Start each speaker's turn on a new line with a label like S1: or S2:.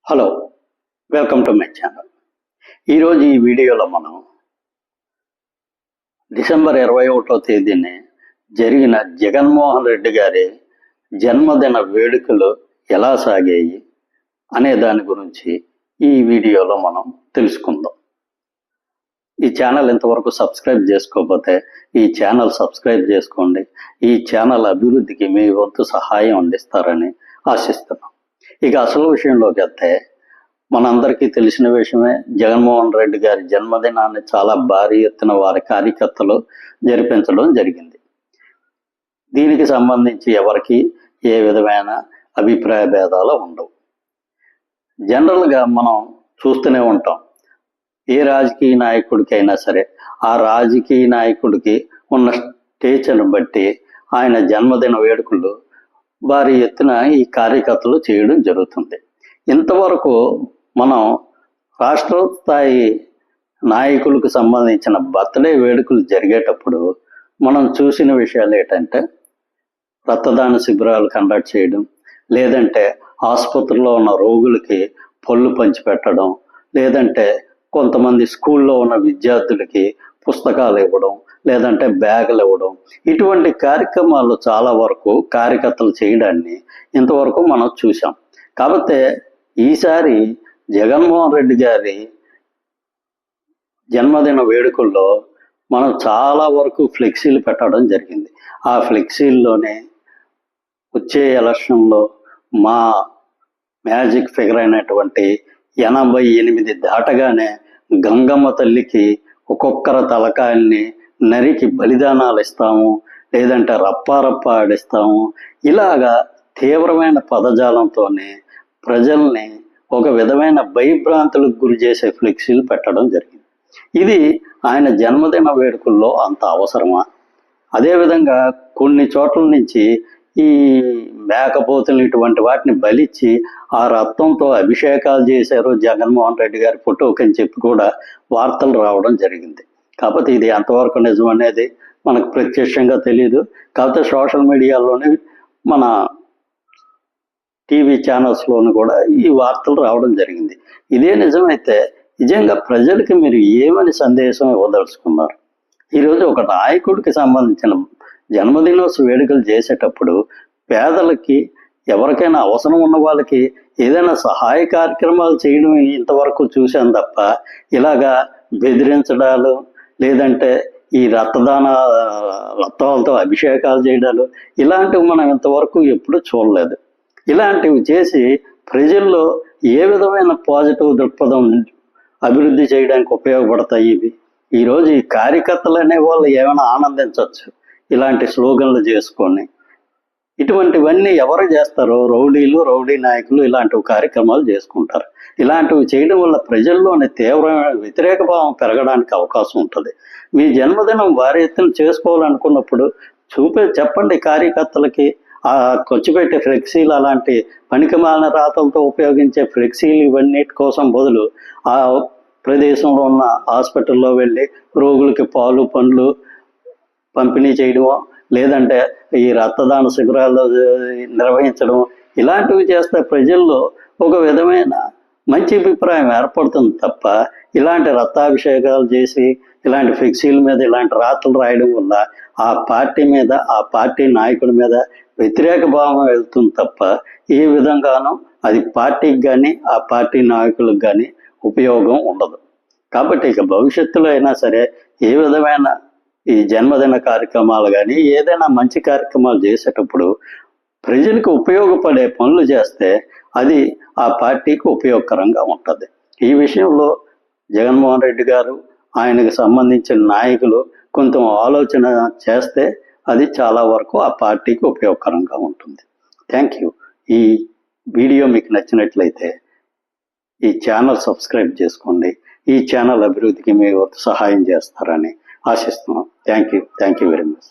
S1: Hello, welcome to my channel. ఈరోజు ఈ వీడియోలో మనం డిసెంబర్ 21వ తేదీని జరిగిన జగన్మోహన్ రెడ్డి గారి జన్మదిన వేడుకలు ఎలా సాగాయి అనే దాని గురించి ఈ వీడియోలో మనం తెలుసుకుందాం. ఈ ఛానల్ ఇంతవరకు సబ్స్క్రైబ్ చేసుకోకపోతే ఈ ఛానల్ సబ్స్క్రైబ్ చేసుకోండి. ఈ ఛానల్ అభివృద్ధికి మీ వంతు సహాయం అందిస్తారని ఆశిస్తున్నాం. ఇక అసలు విషయంలోకి వెళ్తే మనందరికీ తెలిసిన విషయమే, జగన్మోహన్ రెడ్డి గారి జన్మదినాన్ని చాలా భారీ ఎత్తున వారి కార్యకర్తలు జరిపించడం జరిగింది. దీనికి సంబంధించి ఎవరికి ఏ విధమైన అభిప్రాయ భేదాలు ఉండవు. జనరల్గా మనం చూస్తూనే ఉంటాం, ఏ రాజకీయ నాయకుడికైనా సరే ఆ రాజకీయ నాయకుడికి ఉన్న స్టేచర్ను బట్టి ఆయన జన్మదిన వేడుకలు భారీ ఎత్తున ఈ కార్యకర్తలు చేయడం జరుగుతుంది. ఇంతవరకు మనం రాష్ట్ర స్థాయి నాయకులకు సంబంధించిన బర్త్డే వేడుకలు జరిగేటప్పుడు మనం చూసిన విషయాలు ఏంటంటే, రక్తదాన శిబిరాలు కండక్ట్ చేయడం, లేదంటే ఆసుపత్రిలో ఉన్న రోగులకి పళ్ళు పంచిపెట్టడం, లేదంటే కొంతమంది స్కూల్లో ఉన్న విద్యార్థులకి పుస్తకాలు ఇవ్వడం, లేదంటే బ్యాగులు ఇవ్వడం, ఇటువంటి కార్యక్రమాలు చాలా వరకు కార్యకర్తలు చేయడాన్ని ఇంతవరకు మనం చూసాం. కాబట్టి ఈసారి జగన్మోహన్ రెడ్డి గారి జన్మదిన వేడుకల్లో మనం చాలా వరకు ఫ్లెక్సీలు పెట్టడం జరిగింది. ఆ ఫ్లెక్సీల్లోనే వచ్చే ఎలక్షన్లో మా మ్యాజిక్ ఫిగర్ అయినటువంటి 88 దాటగానే గంగమ్మ తల్లికి ఒక్కొక్కరు తలకాయల్ని నరికి బలిదానాలు ఇస్తాము, లేదంటే రప్పారప్ప ఆడిస్తాము, ఇలాగా తీవ్రమైన పదజాలంతోనే ప్రజల్ని ఒక విధమైన భయభ్రాంతులకు గురి చేసే ఫ్లెక్సీలు పెట్టడం జరిగింది. ఇది ఆయన జన్మదిన వేడుకల్లో అంత అవసరమా? అదేవిధంగా కొన్ని చోట్ల నుంచి ఈ మేకపోతులు ఇటువంటి వాటిని బలిచ్చి ఆ రక్తంతో అభిషేకాలు చేశారు జగన్మోహన్ రెడ్డి గారి ఫోటోకి అని చెప్పి కూడా వార్తలు రావడం జరిగింది. కాకపోతే ఇది ఎంతవరకు నిజం అనేది మనకు ప్రత్యక్షంగా తెలియదు. కాకపోతే సోషల్ మీడియాలోనే మన టీవీ ఛానల్స్లోనూ కూడా ఈ వార్తలు రావడం జరిగింది. ఇదే నిజమైతే నిజంగా ప్రజలకి మీరు ఏమని సందేశం ఇవ్వదలుచుకున్నారు? ఈరోజు ఒక నాయకుడికి సంబంధించిన జన్మదినోత్సవ వేడుకలు చేసేటప్పుడు పేదలకి, ఎవరికైనా అవసరం ఉన్న వాళ్ళకి ఏదైనా సహాయ కార్యక్రమాలు చేయడం ఇంతవరకు చూశాను తప్ప, ఇలాగా బెదిరించడాలు, లేదంటే ఈ రక్తాలతో అభిషేకాలు చేయడాలు, ఇలాంటివి మనం ఇంతవరకు ఎప్పుడు చూడలేదు. ఇలాంటివి చేసి ప్రజల్లో ఏ విధమైన పాజిటివ్ దృక్పథం అభివృద్ధి చేయడానికి ఉపయోగపడతాయి ఇవి? ఈరోజు ఈ కార్యకర్తలు అనే వాళ్ళు ఏమైనా ఆనందించవచ్చు ఇలాంటి స్లోగన్లు చేసుకొని. ఇటువంటివన్నీ ఎవరు చేస్తారో? రౌడీ నాయకులు ఇలాంటి కార్యక్రమాలు చేసుకుంటారు. ఇలాంటివి చేయడం వల్ల ప్రజల్లోని తీవ్రమైన వ్యతిరేక భావం పెరగడానికి అవకాశం ఉంటుంది. మీ జన్మదినం భారీ ఎత్తున చేసుకోవాలనుకున్నప్పుడు చెప్పండి కార్యకర్తలకి. ఆ ఖర్చు పెట్టే ఫ్లెక్సీలు, అలాంటి పనికిమాలిన రాతలతో ఉపయోగించే ఫ్లెక్సీలు ఇవన్నిటి కోసం బదులు ఆ ప్రదేశంలో ఉన్న హాస్పిటల్లో వెళ్ళి రోగులకి పాలు పండ్లు పంపిణీ చేయడమో, లేదంటే ఈ రక్తదాన శిబిరాలు నిర్వహించడం, ఇలాంటివి చేస్తే ప్రజల్లో ఒక విధమైన మంచి అభిప్రాయం ఏర్పడుతుంది తప్ప, ఇలాంటి రక్తాభిషేకాలు చేసి ఇలాంటి ఫ్లెక్సీల మీద ఇలాంటి రాతలు రాయడం వల్ల ఆ పార్టీ మీద, ఆ పార్టీ నాయకుడి మీద వ్యతిరేక భావం వెళ్తుంది తప్ప ఏ విధంగానూ అది పార్టీకి కానీ ఆ పార్టీ నాయకులకు కానీ ఉపయోగం ఉండదు. కాబట్టి ఇక భవిష్యత్తులో అయినా సరే ఏ విధమైన ఈ జన్మదిన కార్యక్రమాలు కానీ ఏదైనా మంచి కార్యక్రమాలు చేసేటప్పుడు ప్రజలకు ఉపయోగపడే పనులు చేస్తే అది ఆ పార్టీకి ఉపయోగకరంగా ఉంటుంది. ఈ విషయంలో జగన్మోహన్ రెడ్డి గారు, ఆయనకు సంబంధించిన నాయకులు కొంచెం ఆలోచన చేస్తే అది చాలా వరకు ఆ పార్టీకి ఉపయోగకరంగా ఉంటుంది. Thank you. ఈ వీడియో మీకు నచ్చినట్లయితే ఈ ఛానల్ సబ్స్క్రైబ్ చేసుకోండి. ఈ ఛానల్ అభివృద్ధికి మీరు సహాయం చేస్తారని ఆశిస్తున్నాం. Thank you very much.